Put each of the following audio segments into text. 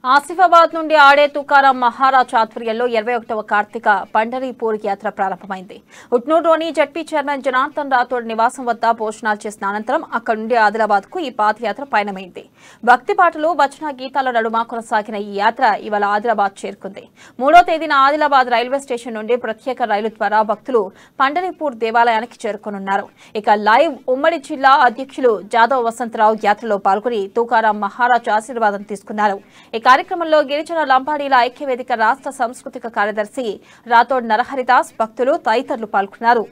ఆసిఫాబాద్ నుండి ఆడే తుకారాం మహారాజ్ ఆధ్వర్యంలో 21వ కార్తీక పండరీపూర్ యాత్ర ప్రారంభమైంది. ఉట్నూరులోని జడ్పీ చైర్మన్ జనార్దన్ రాథోడ్ నివాసం వద్ద భోజనాలు చేసిన అనంతరం అక్కడి నుండి ఆదిలాబాద్ కు ఈ పాదయాత్ర పయనమైంది. భక్తి పాటలు భజన గీతాల నడుమ కొనసాగిన ఈ యాత్ర ఇవాళ ఆదిలాబాద్ చేరుకుంది. 3వ తేదీన ఆదిలాబాద్ రైల్వే స్టేషన్ నుండి ప్రత్యేక రైలు ద్వారా భక్తులు పండరీపూర్ దేవాలయానికి చేరుకోనున్నారు. ఇక లైవ్ ఉమ్మడి జిల్లా అధ్యక్షులు జాదవ్ వసంతరావు యాత్రలో పాల్గొని తుకారాం మహారాజ్ ఆశీర్వాదం తీసుకున్నారు. కార్యక్రమంలో గిరిజన లంబాడీల ఐక్యవేదిక రాష్ట్ర సాంస్కృతిక కార్యదర్శి రాథోడ్ నరహరిదాస్, భక్తులు తదితరులు పాల్గొన్నారు.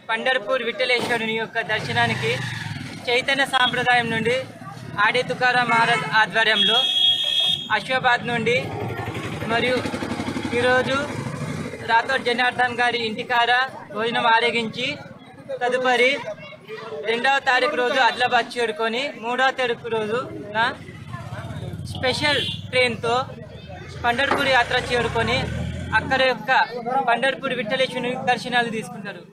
పండర్పూర్ విఠలేశ్వరుని యొక్క దర్శనానికి చైతన్య సాంప్రదాయం నుండి ఆడే తుకారాం మహారాజ్ ఆధ్వర్యంలో ఆసిఫాబాద్ నుండి మరియు ఈరోజు రాథోడ్ జనార్దన్ గారి ఇంటికార భోజనం ఆరగించి తదుపరి 2వ తారీఖు రోజు ఆదిలాబాద్ చేరుకొని 3వ తారీఖు రోజు స్పెషల్ ట్రైన్తో పండర్పూర్ యాత్ర చేరుకొని అక్కడ యొక్క పండర్పూర్ విఠలేశ్వరుని దర్శనాలు తీసుకుంటారు.